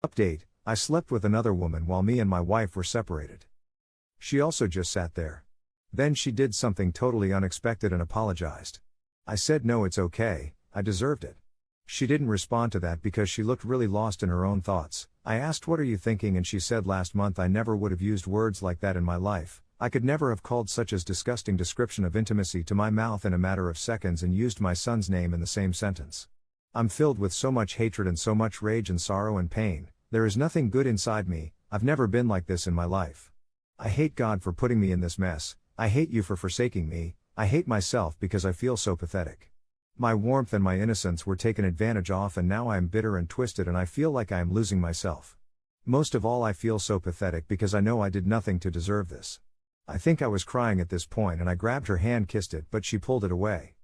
Update: I slept with another woman while me and my wife were separated. She also just sat there. Then she did something totally unexpected and apologized. I said no, it's okay, I deserved it. She didn't respond to that because she looked really lost in her own thoughts. I asked, what are you thinking, and she said, last month I never would have used words like that in my life. I could never have called such a disgusting description of intimacy to my mouth in a matter of seconds and used my son's name in the same sentence. I'm filled with so much hatred and so much rage and sorrow and pain. There is nothing good inside me. I've never been like this in my life. I hate God for putting me in this mess. I hate you for forsaking me. I hate myself because I feel so pathetic. My warmth and my innocence were taken advantage of, and now I am bitter and twisted, and I feel like I am losing myself. Most of all, I feel so pathetic because I know I did nothing to deserve this. I think I was crying at this point, and I grabbed her hand, kissed it, but she pulled it away.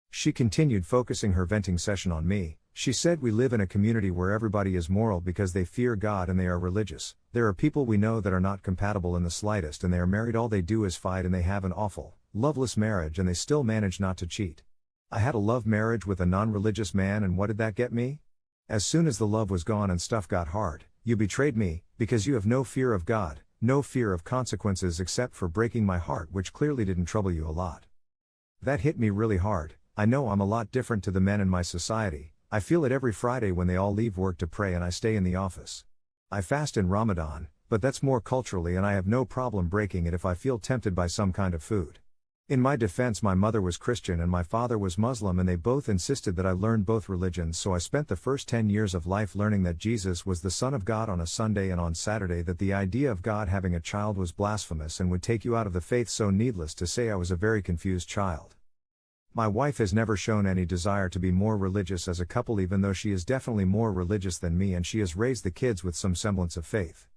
She continued focusing her venting session on me. She said, we live in a community where everybody is moral because they fear God and they are religious. There are people we know that are not compatible in the slightest, and they are married, all they do is fight, and they have an awful, loveless marriage, and they still manage not to cheat. I had a love marriage with a non-religious man, and what did that get me? As soon as the love was gone and stuff got hard, you betrayed me, because you have no fear of God, no fear of consequences except for breaking my heart, which clearly didn't trouble you a lot. That hit me really hard. I know I'm a lot different to the men in my society. I feel it every Friday when they all leave work to pray and I stay in the office. I fast in Ramadan, but that's more culturally, and I have no problem breaking it if I feel tempted by some kind of food. In my defense, my mother was Christian and my father was Muslim, and they both insisted that I learn both religions, so I spent the first 10 years of life learning that Jesus was the Son of God on a Sunday, and on Saturday that the idea of God having a child was blasphemous and would take you out of the faith, so needless to say I was a very confused child. My wife has never shown any desire to be more religious as a couple, even though she is definitely more religious than me, and she has raised the kids with some semblance of faith.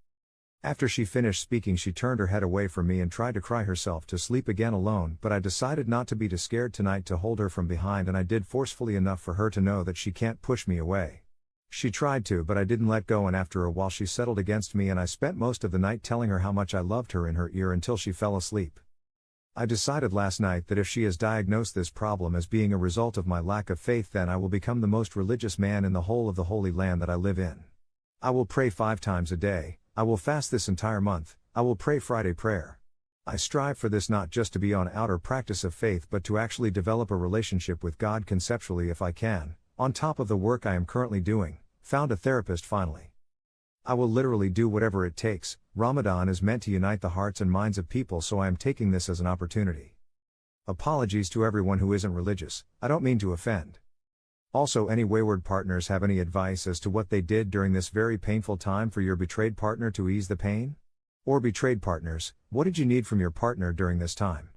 After she finished speaking, she turned her head away from me and tried to cry herself to sleep again alone, but I decided not to be too scared tonight to hold her from behind, and I did forcefully enough for her to know that she can't push me away. She tried to, but I didn't let go, and after a while she settled against me, and I spent most of the night telling her how much I loved her in her ear until she fell asleep. I decided last night that if she has diagnosed this problem as being a result of my lack of faith, then I will become the most religious man in the whole of the Holy Land that I live in. I will pray 5 times a day. I will fast this entire month. I will pray Friday prayer. I strive for this not just to be on outer practice of faith, but to actually develop a relationship with God conceptually if I can, on top of the work I am currently doing. Found a therapist finally. I will literally do whatever it takes. Ramadan is meant to unite the hearts and minds of people, so I am taking this as an opportunity. Apologies to everyone who isn't religious. I don't mean to offend. Also, any wayward partners have any advice as to what they did during this very painful time for your betrayed partner to ease the pain? Or betrayed partners, what did you need from your partner during this time?